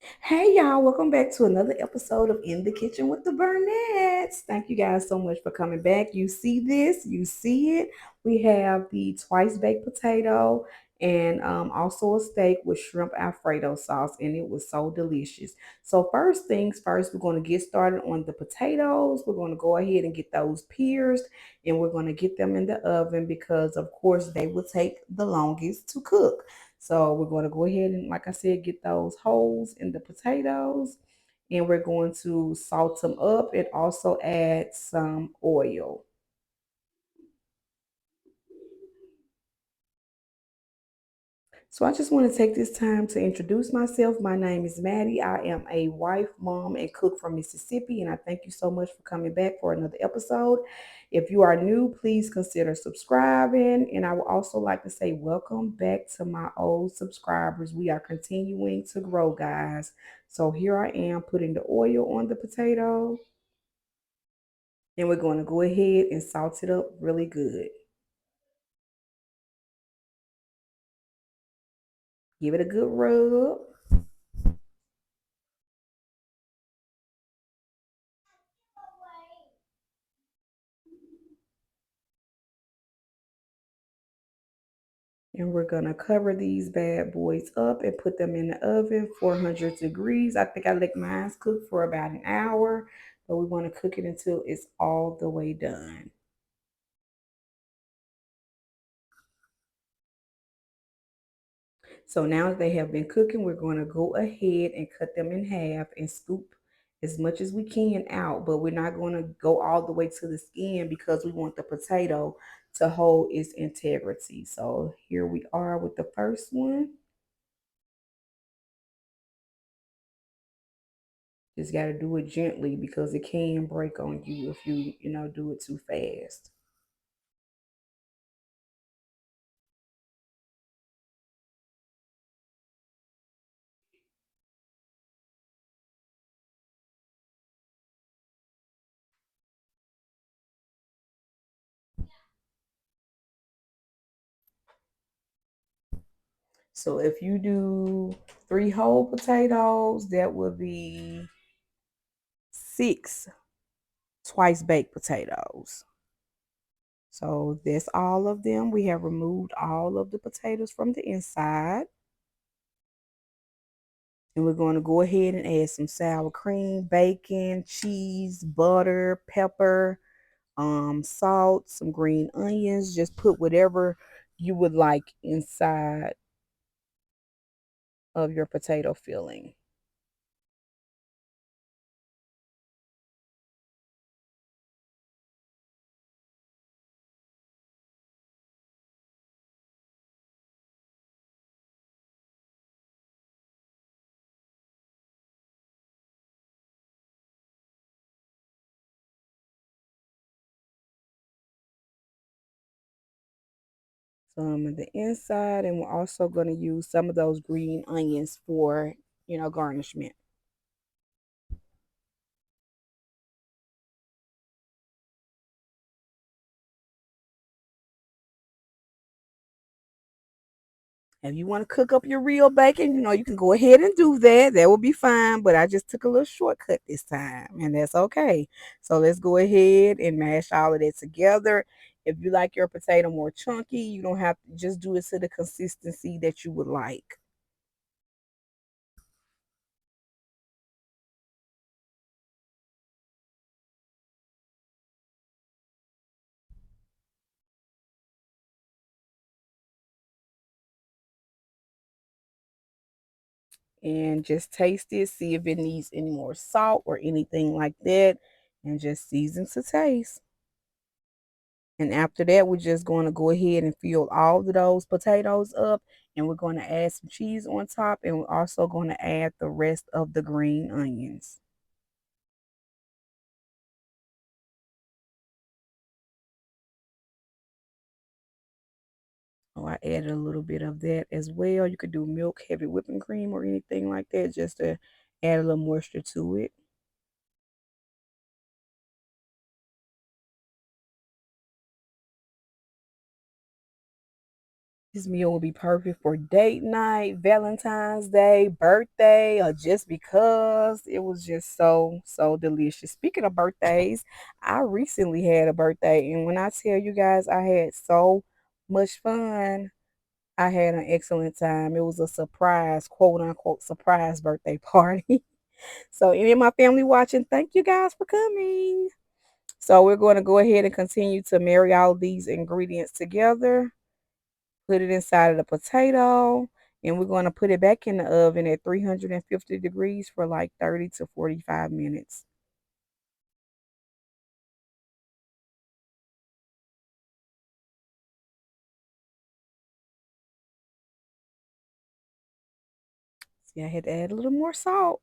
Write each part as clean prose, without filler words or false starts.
Hey y'all, welcome back to another episode of In the Kitchen with the Burnett's. Thank you guys so much for coming back. You see this, you see it. We have the twice baked potato and also a steak with shrimp Alfredo sauce, and it was so delicious. So, first things first, we're going to get started on the potatoes. We're going to go ahead and get those pierced and we're going to get them in the oven because, of course, they will take the longest to cook. So we're going to go ahead and, like I said, get those holes in the potatoes and we're going to salt them up and also add some oil. So I just want to take this time to introduce myself. My name is Maddie. I am a wife, mom, and cook from Mississippi, and I thank you so much for coming back for another episode. If you are new, please consider subscribing, and I would also like to say welcome back to my old subscribers. We are continuing to grow, guys. So here I am putting the oil on the potato, and we're going to go ahead and salt it up really good. Give it a good rub. And we're gonna cover these bad boys up and put them in the oven, 400 degrees. I think I let mine cook for about an hour, but we want to cook it until it's all the way done. So now that they have been cooking, we're going to go ahead and cut them in half and scoop as much as we can out, but we're not going to go all the way to the skin because we want the potato to hold its integrity. So here we are with the first one. Just got to do it gently because it can break on you if you do it too fast. So if you do 3 whole potatoes, that would be 6 twice baked potatoes. So that's all of them. We have removed all of the potatoes from the inside. And we're going to go ahead and add some sour cream, bacon, cheese, butter, pepper, salt, some green onions. Just put whatever you would like inside of your potato filling. Some of the inside, and we're also going to use some of those green onions for, garnishment. If you want to cook up your real bacon, you can go ahead and do that. That will be fine. But I just took a little shortcut this time, and that's okay. So let's go ahead and mash all of that together. If you like your potato more chunky, you don't have to just do it to the consistency that you would like. And just taste it, see if it needs any more salt or anything like that, and just season to taste. And after that, we're just going to go ahead and fill all of those potatoes up, and we're going to add some cheese on top, and we're also going to add the rest of the green onions. Oh, I added a little bit of that as well. You could do milk, heavy whipping cream, or anything like that just to add a little moisture to it. This meal will be perfect for date night, Valentine's Day, birthday, or just because it was just so, so delicious. Speaking of birthdays, I recently had a birthday, and when I tell you guys I had so much fun, I had an excellent time. It was a surprise, quote unquote, surprise birthday party. So, any of my family watching, thank you guys for coming. So, we're going to go ahead and continue to marry all these ingredients together, put it inside of the potato, and we're going to put it back in the oven at 350 degrees for like 30 to 45 minutes. See, I had to add a little more salt.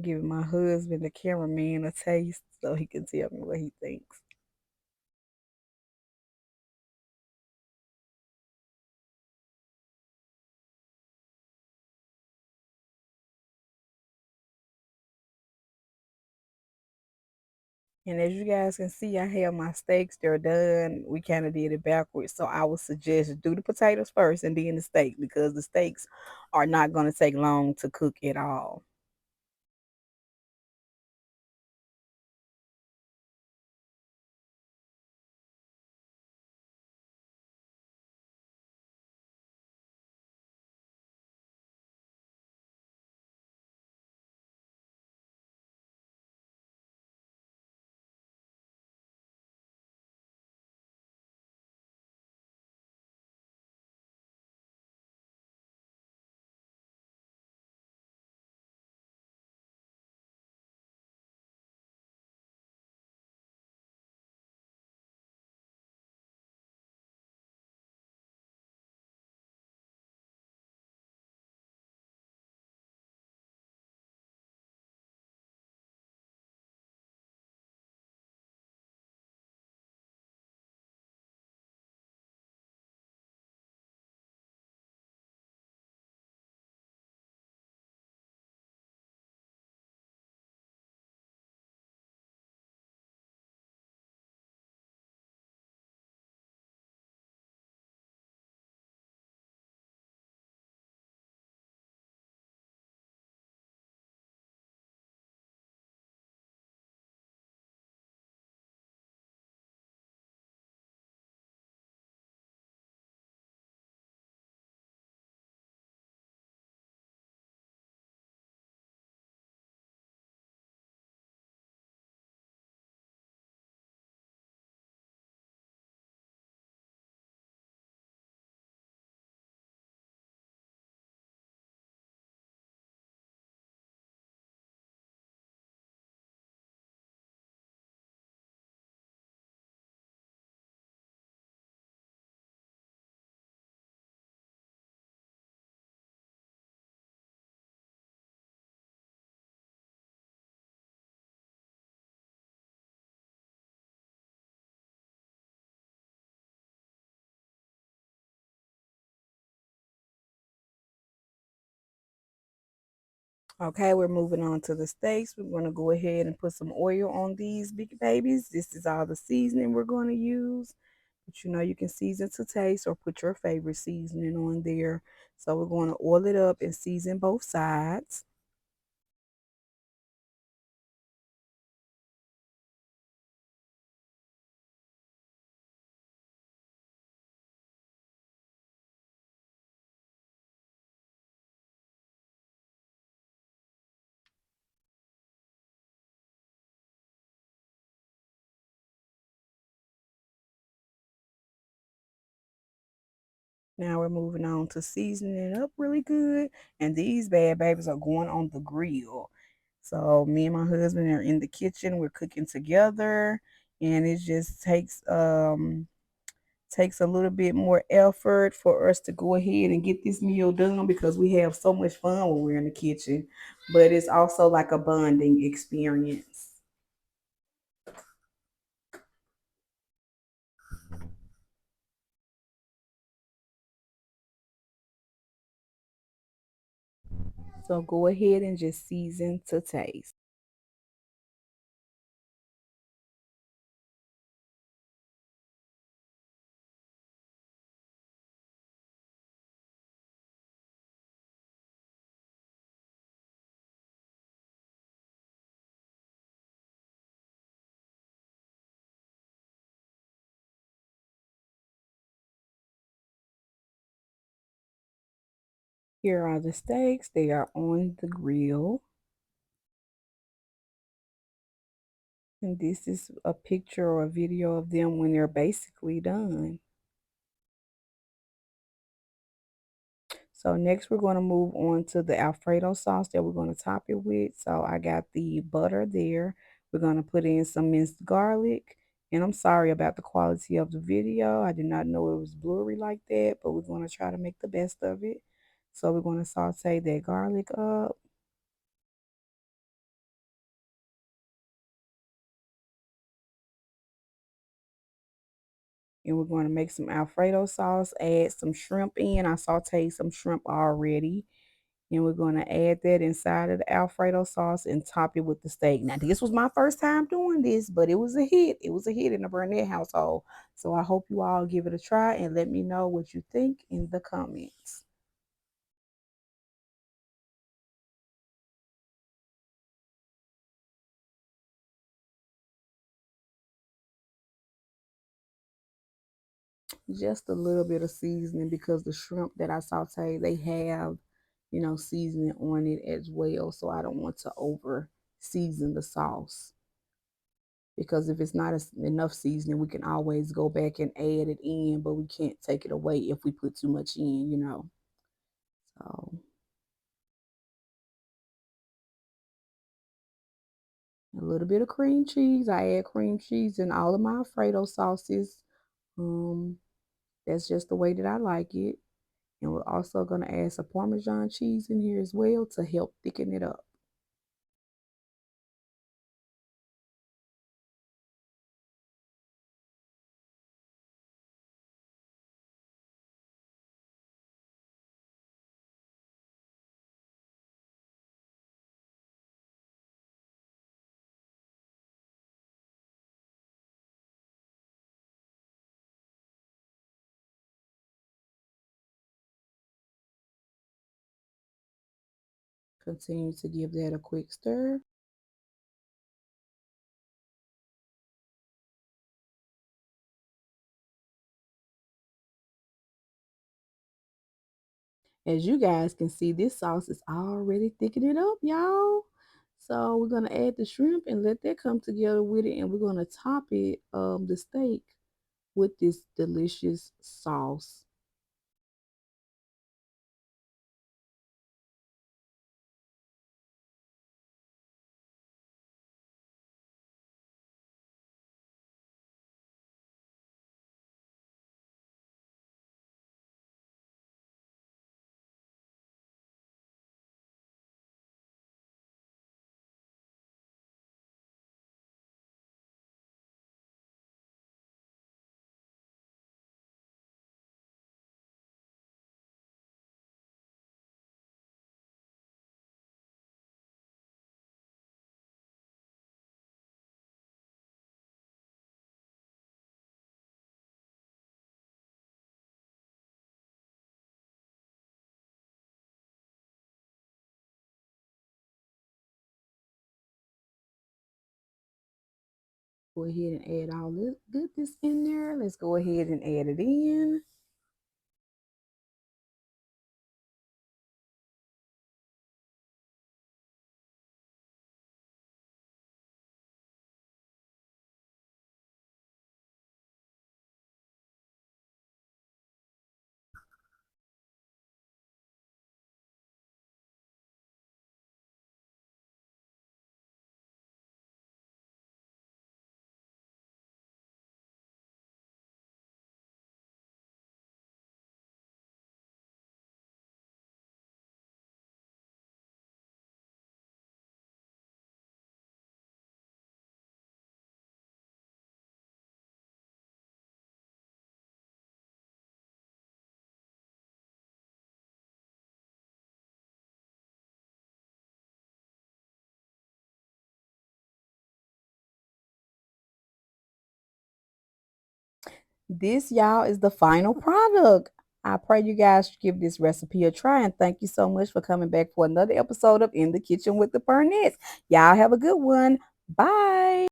Giving my husband, the cameraman, a taste so he can tell me what he thinks. And as you guys can see, I have my steaks. They're done. We kind of did it backwards. So I would suggest do the potatoes first and then the steak because the steaks are not going to take long to cook at all. Okay, we're moving on to the steaks. We're going to go ahead and put some oil on these big babies. This is all the seasoning we're going to use. But you know, you can season to taste or put your favorite seasoning on there. So we're going to oil it up and season both sides. Now we're moving on to seasoning it up really good. And these bad babies are going on the grill. So me and my husband are in the kitchen. We're cooking together. And it just takes takes a little bit more effort for us to go ahead and get this meal done because we have so much fun when we're in the kitchen, but it's also like a bonding experience. So go ahead and just season to taste. Here are the steaks. They are on the grill. And this is a picture or a video of them when they're basically done. So next we're going to move on to the Alfredo sauce that we're going to top it with. So I got the butter there. We're going to put in some minced garlic. And I'm sorry about the quality of the video. I did not know it was blurry like that, but we're going to try to make the best of it. So we're going to saute that garlic up. And we're going to make some Alfredo sauce, add some shrimp in. I sauteed some shrimp already. And we're going to add that inside of the Alfredo sauce and top it with the steak. Now, this was my first time doing this, but it was a hit. It was a hit in the Burnett household. So I hope you all give it a try and let me know what you think in the comments. Just a little bit of seasoning because the shrimp that I sauteed, they have, seasoning on it as well. So I don't want to over season the sauce. Because if it's not enough seasoning, we can always go back and add it in, but we can't take it away if we put too much in. So a little bit of cream cheese. I add cream cheese in all of my Alfredo sauces. Um, that's just the way that I like it. And we're also going to add some Parmesan cheese in here as well to help thicken it up. Continue to give that a quick stir. As you guys can see, this sauce is already thickening up, y'all. So we're gonna add the shrimp and let that come together with it, and we're gonna top it, the steak, with this delicious sauce. Go ahead and add all this goodness in there. Let's go ahead and add it in. This, y'all, is the final product. I pray you guys give this recipe a try, and thank you so much for coming back for another episode of In the Kitchen with the Burnett's. Y'all have a good one. Bye.